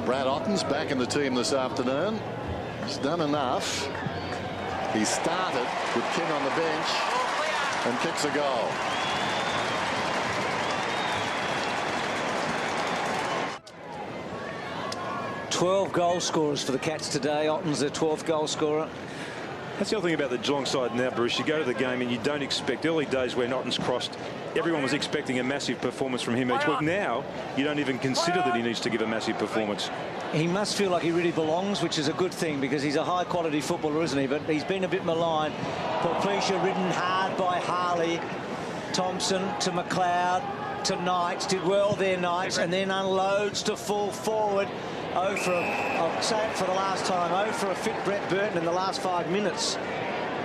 Brad Otten's back in the team this afternoon. He's done enough. He started with King on the bench and kicks a goal. "12 goal scorers for the Cats today. Otten's their 12th goal scorer. That's the other thing about the Geelong side now, Bruce. You go to the game and you don't expect, early days when Otten's crossed, everyone was expecting a massive performance from him each week. Now, you don't even consider that he needs to give a massive performance. He must feel like he really belongs, which is a good thing because he's a high-quality footballer, isn't he? But he's been a bit maligned. Porplesia ridden hard by Harley. Thompson to McLeod to Knights. Did well there, Knights, and then unloads to full forward. I'll say it for the last time, for a fit Brett Burton in the last 5 minutes.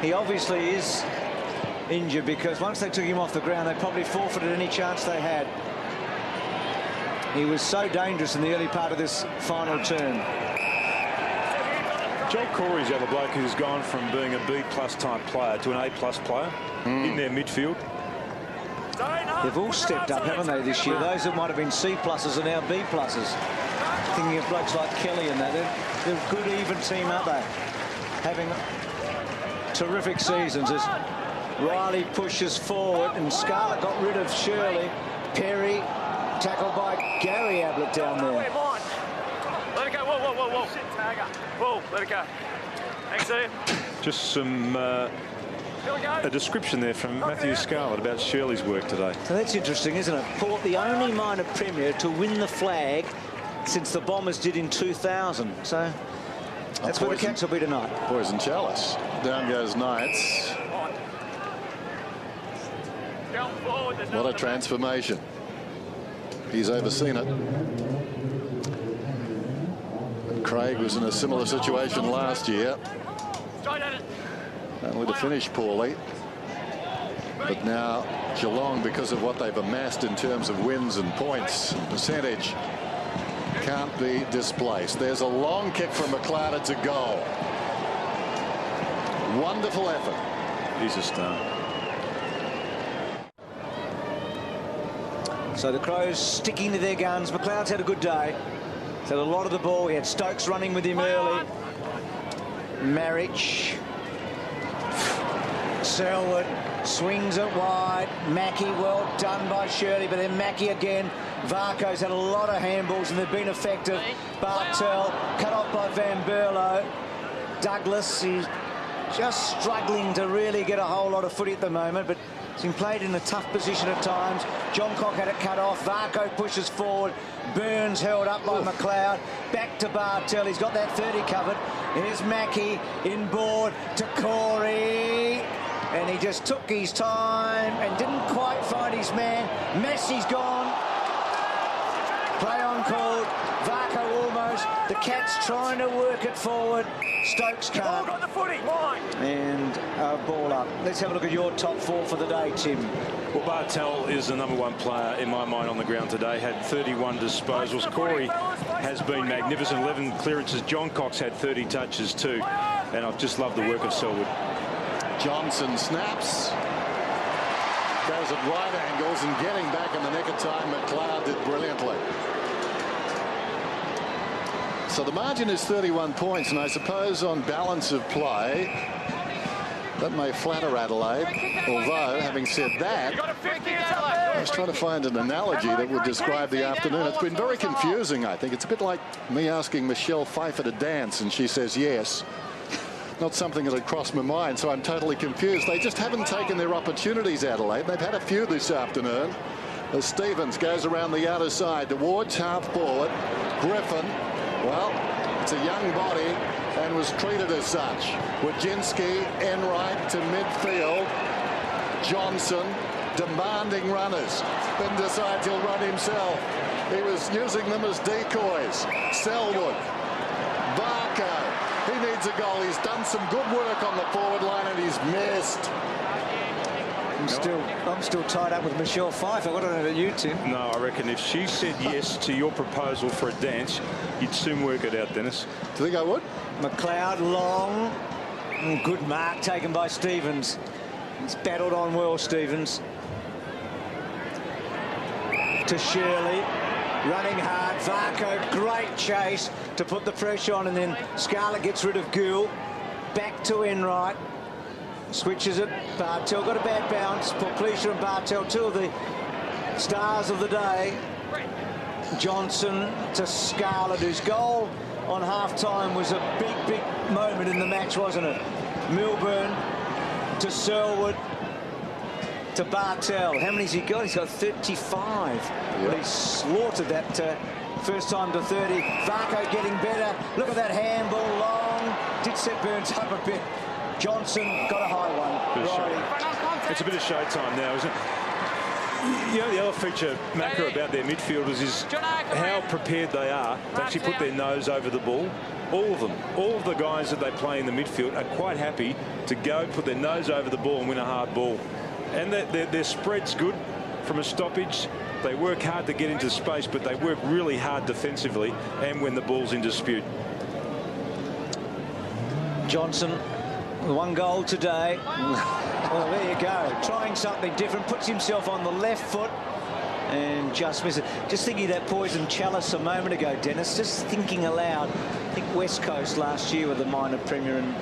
He obviously is injured because once they took him off the ground, they probably forfeited any chance they had. He was so dangerous in the early part of this final term. Joel Corey's the other bloke who's gone from being a B-plus type player to an A-plus player in their midfield. They've all stepped up, haven't they, this year? Those that might have been C-pluses are now B-pluses. Thinking of blokes like Kelly and that. They're a good, even team, aren't they? Having terrific seasons as Riley pushes forward and Scarlett got rid of Shirley. Perry tackled by Gary Ablett down there. Let it go. Whoa. Whoa, let it go. Thanks, Ian. Just some a description there from Matthew Scarlett about Shirley's work today. So that's interesting, isn't it? Port, the only minor premier to win the flag since the Bombers did in 2000. So that's where the Cats will be tonight. Poison chalice. Down goes Knights. What a transformation. He's overseen it. And Craig was in a similar situation last year. Only to finish poorly. But now Geelong, because of what they've amassed in terms of wins and points and percentage, can't be displaced. There's a long kick from McLeod. It's a goal. Wonderful effort. He's a star. So the Crows sticking to their guns. McLeod's had a good day. He's had a lot of the ball. He had Stokes running with him early. Marich. Selwood swings it wide. Mackie, well done by Shirley, but then Mackie again. Varco's had a lot of handballs and they've been effective. Bartel cut off by Van Berlo. Douglas, he's just struggling to really get a whole lot of footy at the moment, but he's been played in a tough position at times. John Cock had it cut off. Varco pushes forward. Burns held up by McLeod. Back to Bartel. He's got that 30 covered. Here's Mackie inboard to Corey. And he just took his time and didn't quite find his man. Massey's gone. Play on called. Varco almost. The Cats trying to work it forward. Stokes can't. Got the footy. Mine. And a ball up. Let's have a look at your top four for the day, Tim. Well, Bartel is the #1 player in my mind on the ground today. Had 31 disposals. Corey has been magnificent. 11 clearances. John Cox had 30 touches too. And I've just loved the work of Selwood. Johnson snaps. Goes at right angles and getting back in the nick of time. McLeod did brilliantly. So the margin is 31 points, and I suppose on balance of play, that may flatter Adelaide. Although, having said that, I was trying to find an analogy that would describe the afternoon. It's been very confusing, I think. It's a bit like me asking Michelle Pfeiffer to dance, and she says yes. Not something that had crossed my mind, so I'm totally confused. They just haven't taken their opportunities, Adelaide. They've had a few this afternoon. As Stevens goes around the outer side towards half forward. Griffin, well, it's a young body and was treated as such. Wojcinski, Enright to midfield. Johnson demanding runners, then decides he'll run himself. He was using them as decoys. Selwood, Barco. He needs a goal. He's done some good work on the forward line and he's missed. I'm still tied up with Michelle Pfeiffer. I don't know about you, Tim. No, I reckon if she said yes to your proposal for a dance, you'd soon work it out, Dennis. Do you think I would? McLeod long. Good mark taken by Stevens. He's battled on well, Stevens. To Shirley. running hard. Varco, great chase to put the pressure on, and then Scarlett gets rid of Gould. Back to Enright. Switches it. Bartel got a bad bounce. Portlesia and Bartel, two of the stars of the day. Johnson to Scarlett, whose goal on half-time was a big moment in the match, wasn't it? Milburn to Selwood to Bartel. How many's he got? He's got 35. Yep. But he's slaughtered that first time to 30. Varco getting better. Look at that handball long. Did set Burns up a bit. Johnson got a high one. Right. It's a bit of showtime now, isn't it? You know, the other feature, Macca, about their midfielders is how prepared they are to actually put their nose over the ball. All of them, all of the guys that they play in the midfield are quite happy to go put their nose over the ball and win a hard ball. And their spread's good from a stoppage. They work hard to get into space, but they work really hard defensively and when the ball's in dispute. Johnson, one goal today. Well, there you go. Trying something different. Puts himself on the left foot and just misses. Just thinking of that poison chalice a moment ago, Dennis. Just thinking aloud. I think West Coast last year were the minor premier and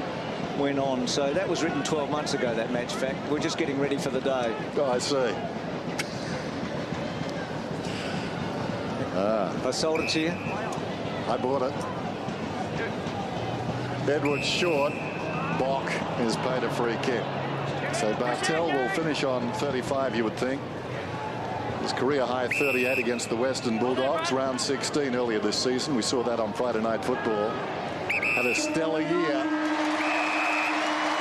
went on. So that was written 12 months ago, that match fact. We're just getting ready for the day. Oh, I see. I sold it to you. I bought it. Edwards short. Bock is paid a free kick. So Bartel will finish on 35, you would think. His career high 38 against the Western Bulldogs, round 16 earlier this season. We saw that on Friday Night Football. Had a stellar year.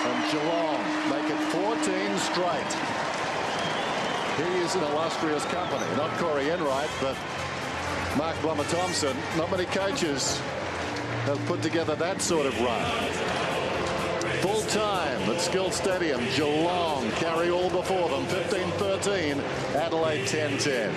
And Geelong make it 14 straight. He is in illustrious company. Not Corey Enright, but Mark Blummer-Thompson. Not many coaches have put together that sort of run. Full time at Skill Stadium. Geelong carry all before them. 15-13. Adelaide 10-10.